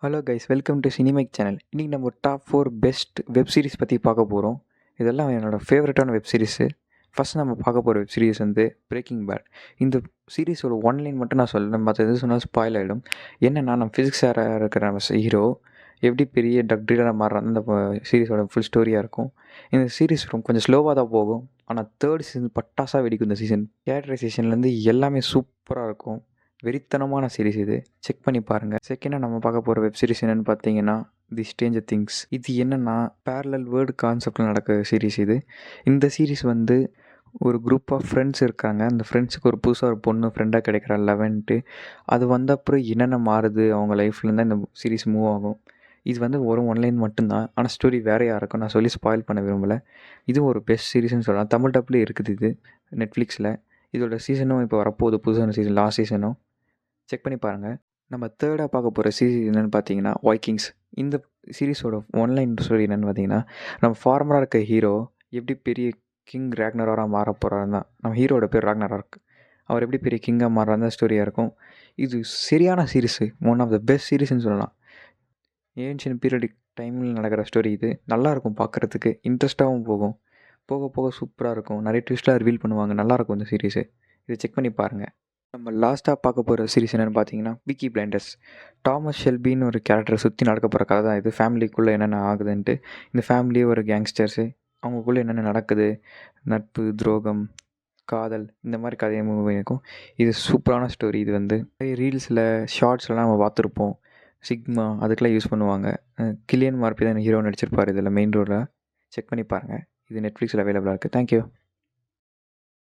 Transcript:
Hello guys, welcome to Cinemac channel. இன்றைக்கி நம்ம ஒரு டாப் 4 பெஸ்ட் வெப் சீரிஸ் பற்றி பார்க்க போகிறோம். இதெல்லாம் என்னோடய ஃபேவரட்டான வெப் சீரிஸு. ஃபஸ்ட் நம்ம பார்க்க போகிற வெப் சீரிஸ் வந்து பிரேக்கிங் பேட். இந்த சீரிஸோட ஒன் லைன் மட்டும் நான் சொல்கிறேன், மற்ற எது சொன்னாலும் ஸ்பாயில் ஆகிடும். என்னென்னா, நம்ம ஃபிசிக்ஸ் சாராக இருக்கிற நம்ம ஹீரோ எப்படி பெரிய ட்ரக் டீலராக மாறுறாங்க, இந்த சீரிஸோட ஃபுல் ஸ்டோரியாக இருக்கும். இந்த சீரிஸ் கொஞ்சம் ஸ்லோவாக தான் போகும், ஆனால் தேர்ட் சீசன் பட்டாசாக வெடிக்கும். இந்த சீசன் கேரக்டரைசேஷன்லேருந்து எல்லாமே சூப்பராக இருக்கும். வெறித்தனமான சீரிஸ் இது, செக் பண்ணி பாருங்கள். செகண்டாக நம்ம பார்க்க போகிற வெப் சீரிஸ் என்னென்னு பார்த்தீங்கன்னா தி ஸ்ட்ரேஞ்சர் திங்ஸ். இது என்னென்னா பேரலல் வேர்ல்டு கான்செப்டில் நடக்கிற சீரிஸ் இது. இந்த சீரிஸ் வந்து ஒரு குரூப் ஆஃப் ஃப்ரெண்ட்ஸ் இருக்காங்க. அந்த ஃப்ரெண்ட்ஸுக்கு ஒரு புதுசாக ஒரு பொண்ணு ஃப்ரெண்டாக கிடைக்கிறா 11. அது வந்த அப்புறம் என்னென்ன மாறுது அவங்க லைஃப்லேருந்து தான் இந்த சீரிஸ் மூவ் ஆகும். இது வந்து ஒரு ஒன்லைன் மட்டும்தான், ஆனால் ஸ்டோரி வேறையாக இருக்கும். நான் சொல்லி ஸ்பாயில் பண்ண விரும்பலை. இதுவும் ஒரு பெஸ்ட் சீரிஸ்னு சொல்லலாம். தமிழ் டப்லேயே இருக்குது இது நெட்ஃப்ளிக்ஸில். இதோட சீசனும் இப்போ வரப்போகுது, புதுசான சீசன், லாஸ்ட் சீசனும் செக் பண்ணி பாருங்கள். நம்ம தேர்டாக பார்க்க போகிற சீரிஸ் என்னென்னு பார்த்தீங்கன்னா வைக்கிங்ஸ். இந்த சீரிஸோட ஒன்லைன் ஸ்டோரி என்னென்னு பார்த்தீங்கன்னா, நம்ம ஃபார்மராக இருக்க ஹீரோ எப்படி பெரிய கிங் ராக்னராராக மாற போகிறாரு தான். நம்ம ஹீரோட பேர் ராக்னராக். அவர் எப்படி பெரிய கிங்காக மாறுறாரு தான் ஸ்டோரியாக இருக்கும். இது சரியான series, one of the best சீரிஸ்ன்னு சொல்லலாம். ஏன்ஷியன் பீரியடிக் டைமில் நடக்கிற ஸ்டோரி இது. நல்லாயிருக்கும் பார்க்குறதுக்கு, இன்ட்ரெஸ்ட்டாகவும் போகும். போக போக சூப்பராக இருக்கும். நிறைய ட்விஸ்ட்லாம் ரிவீல் பண்ணுவாங்க. நல்லாயிருக்கும் இந்த சீரிஸு. இதை செக் பண்ணி பாருங்கள். நம்ம லாஸ்ட்டாக பார்க்க போகிற சீரிஸ் என்னென்னு பார்த்தீங்கன்னா பீக்கி பிளைண்டர்ஸ். தாமஸ் ஷெல்பின்னு ஒரு கேரக்டரை சுற்றி நடக்க போகிற கதை தான் இது. ஃபேமிலிக்குள்ளே என்னென்ன ஆகுதுன்ட்டு, இந்த ஃபேமிலியே ஒரு கேங்ஸ்டர்ஸு, அவங்களுக்குள்ளே என்னென்ன நடக்குது, நட்பு, துரோகம், காதல், இந்த மாதிரி கதையை மூவி இருக்கும். இது சூப்பரான ஸ்டோரி. இது வந்து ரீல்ஸில் ஷார்ட்ஸ்லாம் நம்ம பார்த்துருப்போம். சிக்மா அதுக்கெலாம் யூஸ் பண்ணுவாங்க. கிலியன் மர்ஃபி தான் ஹீரோ நடிச்சிருப்பார் இதில் மெயின் ரோலில். செக் பண்ணி பாருங்கள். இது நெட்ஃப்ளிக்ஸில் அவைலபிளாக இருக்குது. தேங்க்யூ.